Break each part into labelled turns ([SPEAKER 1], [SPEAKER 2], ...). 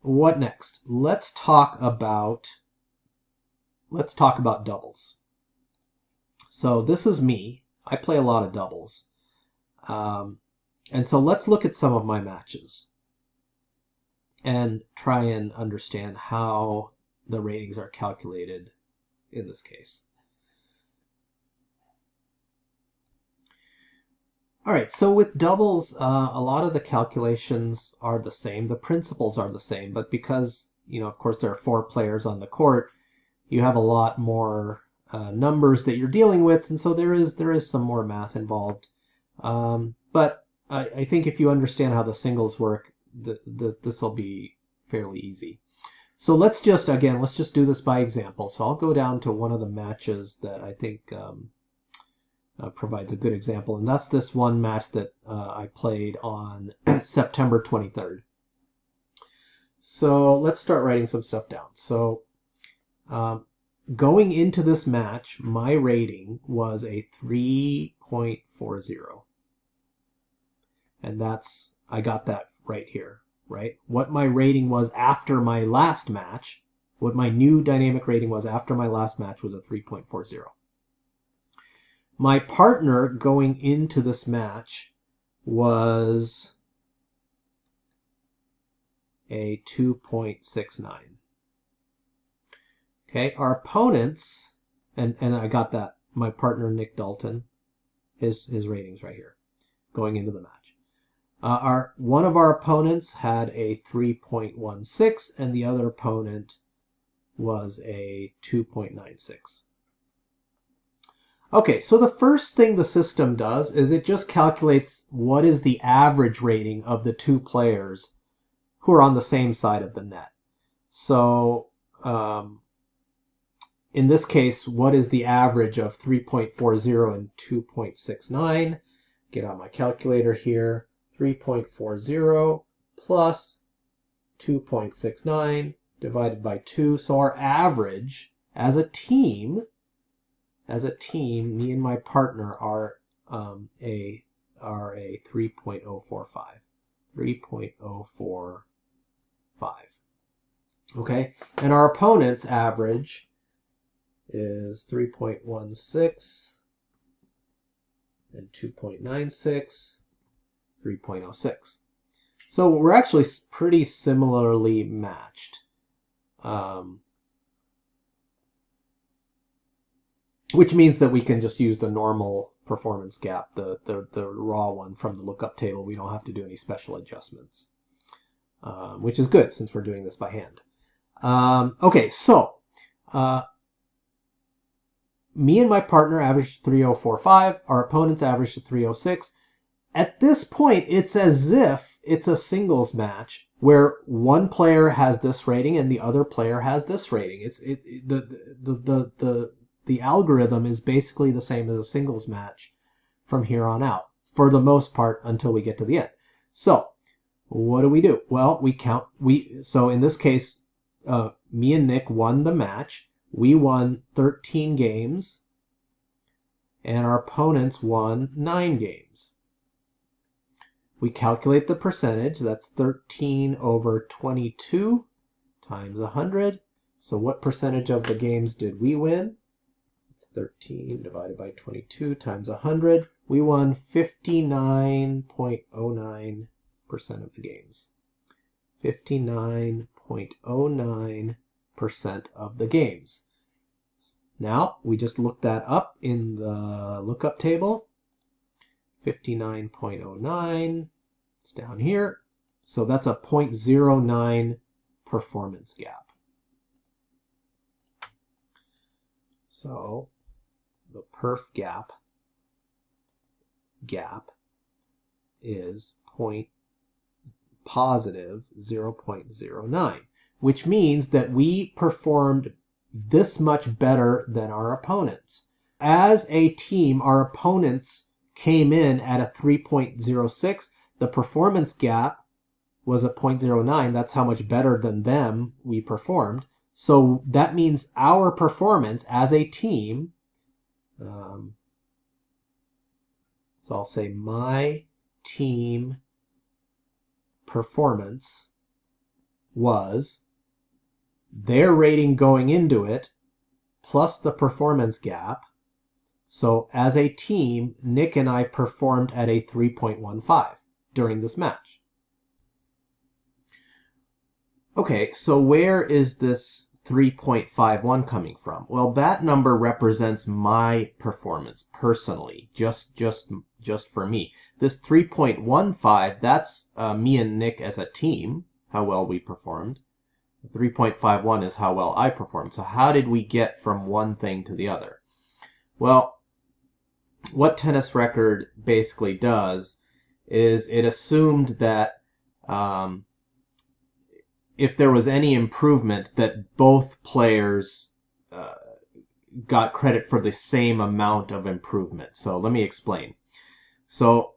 [SPEAKER 1] what next? Let's talk about doubles. So this is me. I play a lot of doubles. And so let's look at some of my matches and try and understand how the ratings are calculated in this case. All right, so with doubles, a lot of the calculations are the same. The principles are the same, but because, of course, there are 4 players on the court, you have a lot more numbers that you're dealing with, and so there is some more math involved. But I think if you understand how the singles work, this will be fairly easy. So let's just do this by example. So I'll go down to one of the matches that I think provides a good example, and that's this one match that I played on September 23rd. So let's start writing some stuff down. So going into this match, my rating was a 3.40. And I got that right here, right? What my rating was after my last match, what my new dynamic rating was after my last match was a 3.40. My partner going into this match was a 2.69. Okay, our opponents, and I got that, my partner Nick Dalton, his ratings right here, going into the match. One of our opponents had a 3.16, and the other opponent was a 2.96. Okay, so the first thing the system does is it just calculates what is the average rating of the 2 players who are on the same side of the net. So in this case, what is the average of 3.40 and 2.69? Get out my calculator here. 3.40 plus 2.69 divided by 2. So our average as a team, me and my partner are a 3.045. 3.045. Okay, and our opponent's average is 3.16 and 2.96, 3.06. So we're actually pretty similarly matched. Which means that we can just use the normal performance gap, the raw one from the lookup table. We don't have to do any special adjustments, which is good since we're doing this by hand. Okay, so me and my partner averaged 3.045. Our opponents averaged 3.06. At this point, it's as if it's a singles match where one player has this rating and the other player has this rating. The algorithm is basically the same as a singles match from here on out, for the most part, until we get to the end. So what do? Well, we count. So in this case, me and Nick won the match. We won 13 games, and our opponents won 9 games. We calculate the percentage. That's 13 over 22 times 100. So what percentage of the games did we win? It's 13 divided by 22 times 100. We won 59.09% of the games. 59.09% of the games. Now, we just looked that up in the lookup table. 59.09, it's down here. So that's a 0.09 performance gap. So the perf gap is positive 0.09, which means that we performed this much better than our opponents. As a team, our opponents came in at a 3.06. The performance gap was a 0.09. That's how much better than them we performed. So that means our performance as a team, so I'll say my team performance was their rating going into it plus the performance gap. So as a team, Nick and I performed at a 3.15 during this match. Okay, so where is this 3.51 coming from? Well, that number represents my performance personally, just for me. This 3.15, that's me and Nick as a team, how well we performed. 3.51 is how well I performed. So how did we get from one thing to the other? Well, what TennisRecord basically does is it assumed that if there was any improvement, that both players got credit for the same amount of improvement. So let me explain. So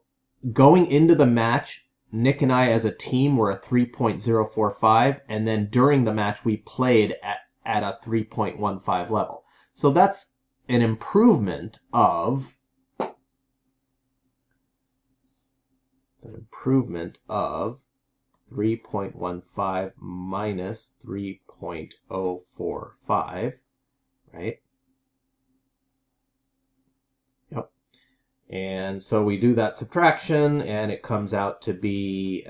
[SPEAKER 1] going into the match, Nick and I as a team were a 3.045, and then during the match we played at a 3.15 level. So that's an improvement of 3.15 minus 3.045, right? Yep. And so we do that subtraction, and it comes out to be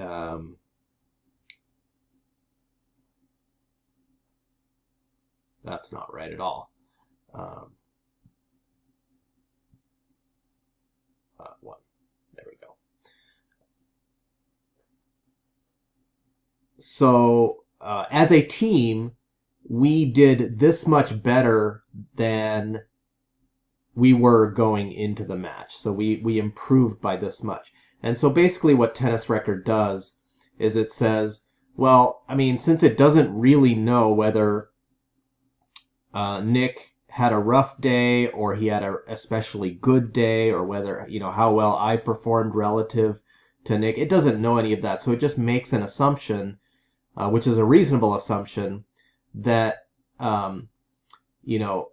[SPEAKER 1] that's not right at all. 1. There we go. So as a team, we did this much better than we were going into the match. So we improved by this much. And so basically what TennisRecord does is it says, well, I mean, since it doesn't really know whether Nick had a rough day or he had an especially good day, or whether, you know, how well I performed relative to Nick, it doesn't know any of that. So it just makes an assumption, which is a reasonable assumption, that you know,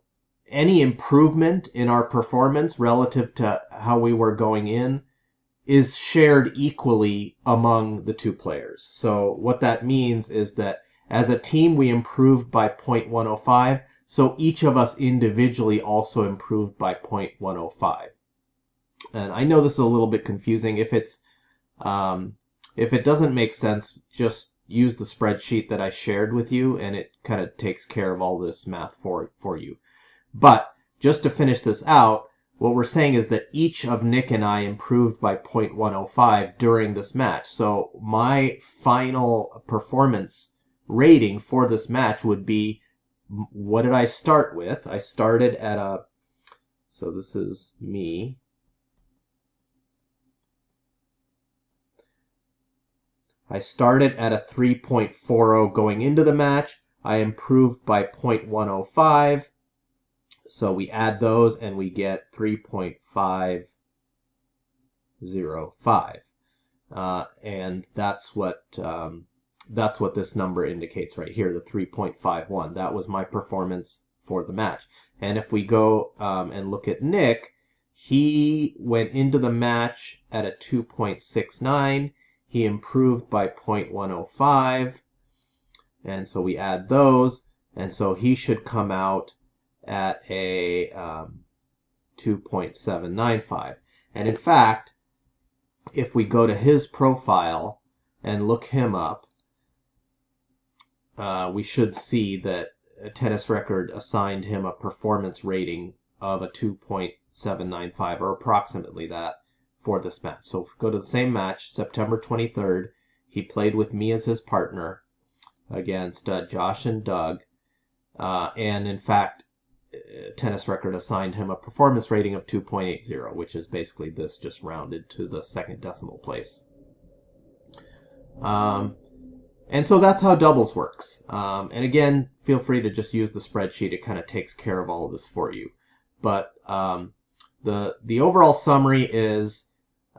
[SPEAKER 1] any improvement in our performance relative to how we were going in is shared equally among the two players. So what that means is that as a team we improved by 0.105, so each of us individually also improved by 0.105. And I know this is a little bit confusing. If it doesn't make sense, just use the spreadsheet that I shared with you, and it kind of takes care of all this math for you. But just to finish this out, what we're saying is that each of Nick and I improved by 0.105 during this match. So my final performance rating for this match would be, what did I start with? I started at a, so this is me. I started at a 3.40 going into the match. I improved by 0.105. So we add those and we get 3.505. And that's what this number indicates right here, the 3.51. That was my performance for the match. And if we go and look at Nick, he went into the match at a 2.69. He improved by 0.105. And so we add those. And so he should come out at a 2.795. And in fact, if we go to his profile and look him up, we should see that TennisRecord assigned him a performance rating of a 2.795, or approximately that, for this match. So go to the same match, September 23rd. He played with me as his partner against Josh and Doug. And in fact, TennisRecord assigned him a performance rating of 2.80, which is basically this, just rounded to the second decimal place. And so that's how doubles works. And again, feel free to just use the spreadsheet. It kind of takes care of all of this for you. But the overall summary is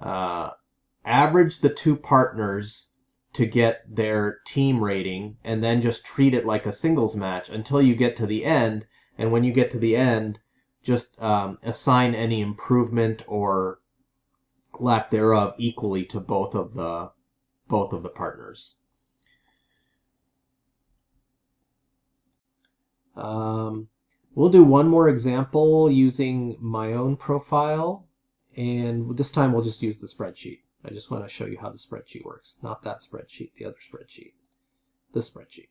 [SPEAKER 1] average the two partners to get their team rating, and then just treat it like a singles match until you get to the end. And when you get to the end, just assign any improvement or lack thereof equally to both of the partners. We'll do one more example using my own profile, and this time we'll just use the spreadsheet. I just want to show you how the spreadsheet works. Not that spreadsheet, the other spreadsheet. This spreadsheet.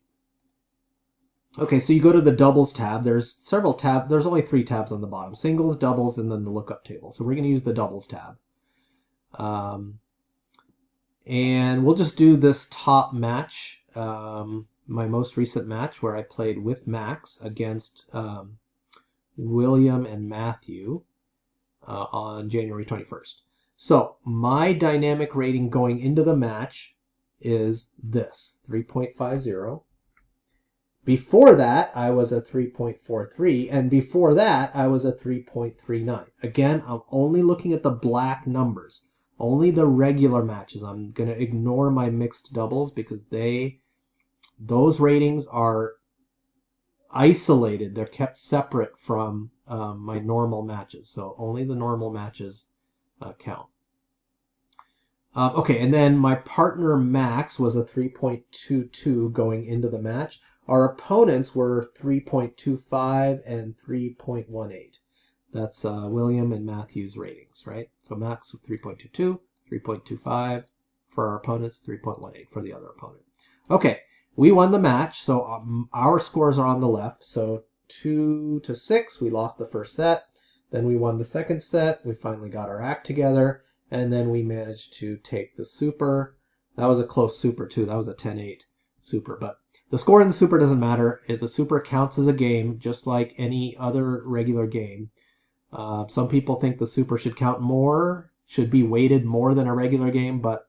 [SPEAKER 1] Okay, so you go to the doubles tab. There's several tabs. There's only 3 tabs on the bottom. Singles, doubles, and then the lookup table. So we're going to use the doubles tab. And we'll just do this top match, my most recent match where I played with Max against William and Matthew on January 21st. So my dynamic rating going into the match is this, 3.50. Before that, I was a 3.43, and before that, I was a 3.39. Again, I'm only looking at the black numbers, only the regular matches. I'm going to ignore my mixed doubles because those ratings are isolated. They're kept separate from my normal matches, so only the normal matches count. Okay, and then my partner Max was a 3.22 going into the match. Our opponents were 3.25 and 3.18. That's William and Matthew's ratings, right? So Max 3.22, 3.25 for our opponents, 3.18 for the other opponent. Okay, we won the match, so our scores are on the left. So 2-6, we lost the first set. Then we won the second set. We finally got our act together, and then we managed to take the super. That was a close super too. That was a 10-8 super, but the score in the super doesn't matter. The super counts as a game, just like any other regular game. Some people think the super should count more, should be weighted more than a regular game, but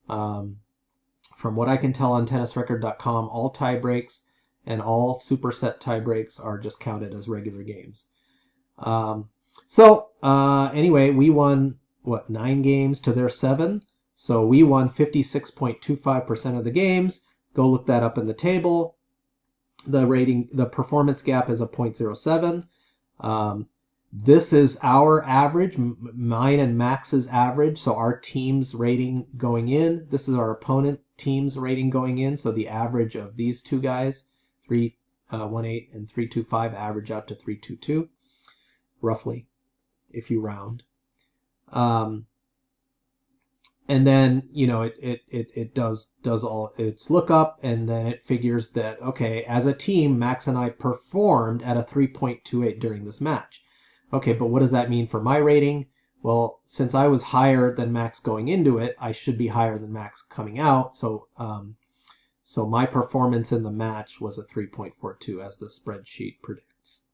[SPEAKER 1] from what I can tell on TennisRecord.com, all tie breaks and all superset tie breaks are just counted as regular games. Anyway, we won, 9 games to their 7? So we won 56.25% of the games. Go look that up in the table. The performance gap is a 0.07. This is our average, mine and Max's average. So our team's rating going in. This is our opponent team's rating going in. So the average of these two guys, 318 and 325, average out to 322, roughly, if you round. And then, it does all its lookup, and then it figures that, okay, as a team, Max and I performed at a 3.28 during this match. Okay, but what does that mean for my rating? Well, since I was higher than Max going into it, I should be higher than Max coming out. So my performance in the match was a 3.42, as the spreadsheet predicts.